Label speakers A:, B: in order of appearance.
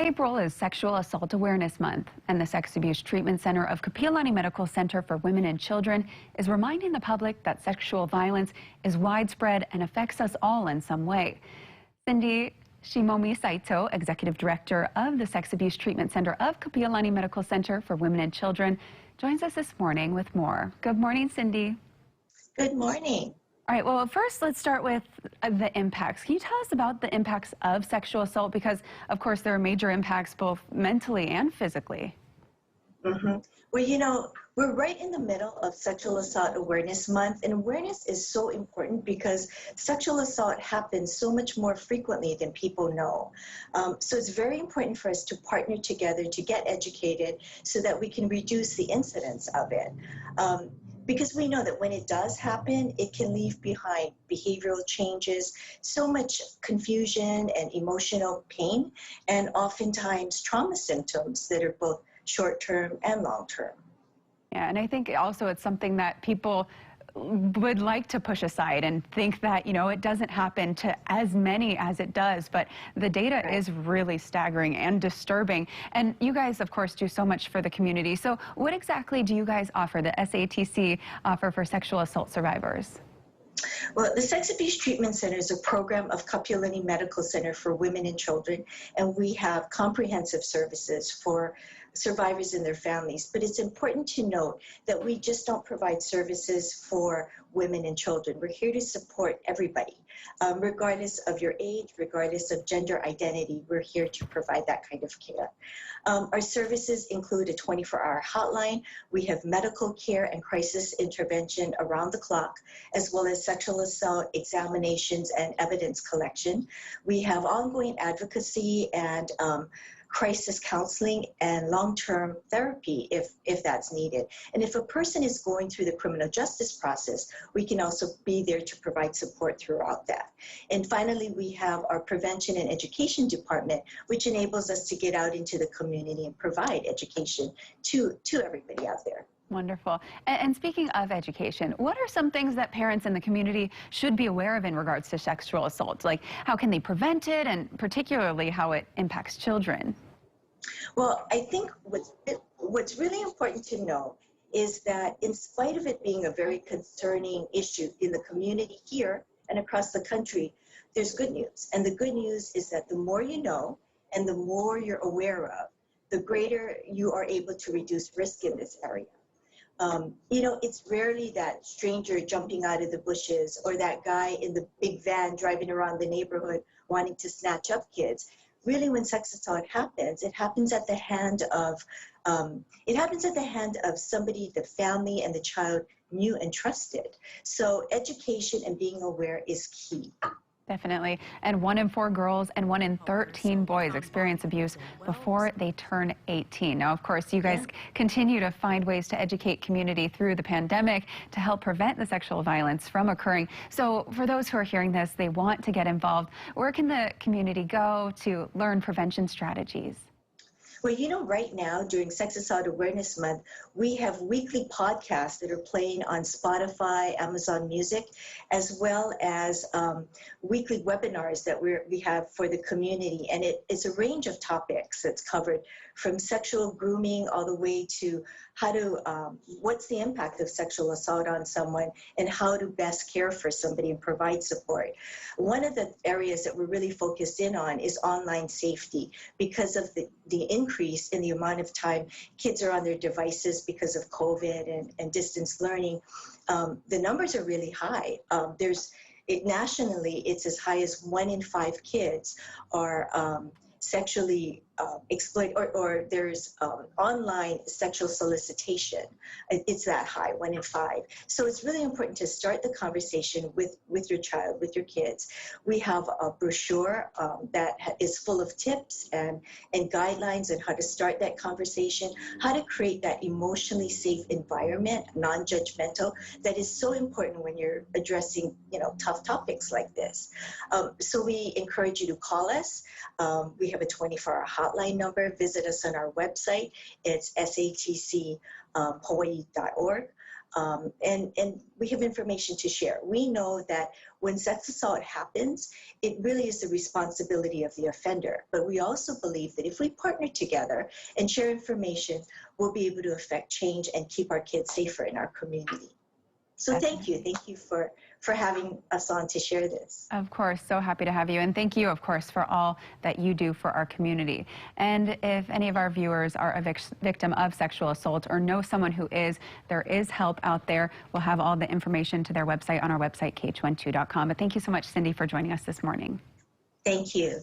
A: April is Sexual Assault Awareness Month, and the Sex Abuse Treatment Center of Kapi'olani Medical Center for Women and Children is reminding the public that sexual violence is widespread and affects us all in some way. Cindy Shimomi Saito, Executive Director of the Sex Abuse Treatment Center of Kapi'olani Medical Center for Women and Children, joins us this morning with more. Good morning, Cindy.
B: Good morning.
A: All right, well, first let's start with the impacts. Can you tell us about the impacts of sexual assault? Because, of course, there are major impacts both mentally and physically.
B: Well, we're right in the middle of Sexual Assault Awareness Month, and awareness is so important because sexual assault happens so much more frequently than people know. So it's very important for us to partner together to get educated so that we can reduce the incidence of it. Because we know that when it does happen, it can leave behind behavioral changes, so much confusion and emotional pain, and oftentimes trauma symptoms that are both short-term and long-term.
A: Yeah, and I think also it's something that people would like to push aside and think that, it doesn't happen to as many as it does, but the data is really staggering and disturbing. And you guys, of course, do so much for the community. So what exactly do you guys offer, the SATC offer for sexual assault survivors?
B: Well, the Sex Abuse Treatment Center is a program of Kapi'olani Medical Center for Women and Children, and we have comprehensive services for survivors and their families. But it's important to note that we just don't provide services for women and children. We're here to support everybody, regardless of your age, regardless of gender identity. We're here to provide that kind of care. Our services include a 24-hour hotline. We have medical care and crisis intervention around the clock, as well as sexual assault examinations and evidence collection. We have ongoing advocacy and crisis counseling and long-term therapy if that's needed. And if a person is going through the criminal justice process, we can also be there to provide support throughout that. And finally, we have our prevention and education department, which enables us to get out into the community and provide education to everybody out there.
A: Wonderful. And speaking of education, what are some things that parents in the community should be aware of in regards to sexual assault? Like, how can they prevent it, and particularly how it impacts children?
B: Well, I think what's really important to know is that in spite of it being a very concerning issue in the community here and across the country, there's good news. And the good news is that the more you know and the more you're aware of, the greater you are able to reduce risk in this area. It's rarely that stranger jumping out of the bushes or that guy in the big van driving around the neighborhood wanting to snatch up kids. Really, when sex assault happens, it happens at the hand of somebody the family and the child knew and trusted. So education and being aware is key.
A: Definitely. And 1 in 4 girls and 1 in 13 boys experience abuse before they turn 18. Now, of course, you guys continue to find ways to educate community through the pandemic to help prevent the sexual violence from occurring. So for those who are hearing this, they want to get involved. Where can the community go to learn prevention strategies?
B: Well, right now, during Sex Assault Awareness Month, we have weekly podcasts that are playing on Spotify, Amazon Music, as well as weekly webinars that we have for the community. And it's a range of topics that's covered, from sexual grooming all the way to what's the impact of sexual assault on someone and how to best care for somebody and provide support. One of the areas that we're really focused in on is online safety because of the increase in the amount of time kids are on their devices because of COVID and distance learning. The numbers are really high. Nationally, it's as high as 1 in 5 kids are sexually exploited, or there's online sexual solicitation. It's that high, 1 in 5. So it's really important to start the conversation with your child, with your kids. We have a brochure that is full of tips and guidelines on how to start that conversation, how to create that emotionally safe environment, non-judgmental, that is so important when you're addressing, tough topics like this. So we encourage you to call us. We have a 24-hour hotline number. Visit us on our website. It's satchawaii.org. and we have information to share. We know that when sex assault happens, it really is the responsibility of the offender. But we also believe that if we partner together and share information, we'll be able to affect change and keep our kids safer in our community. So thank you for having us on to share this.
A: Of course, so happy to have you. And thank you, of course, for all that you do for our community. And if any of our viewers are a victim of sexual assault or know someone who is, there is help out there. We'll have all the information to their website on our website, kh12.com. But thank you so much, Cindy, for joining us this morning.
B: Thank you.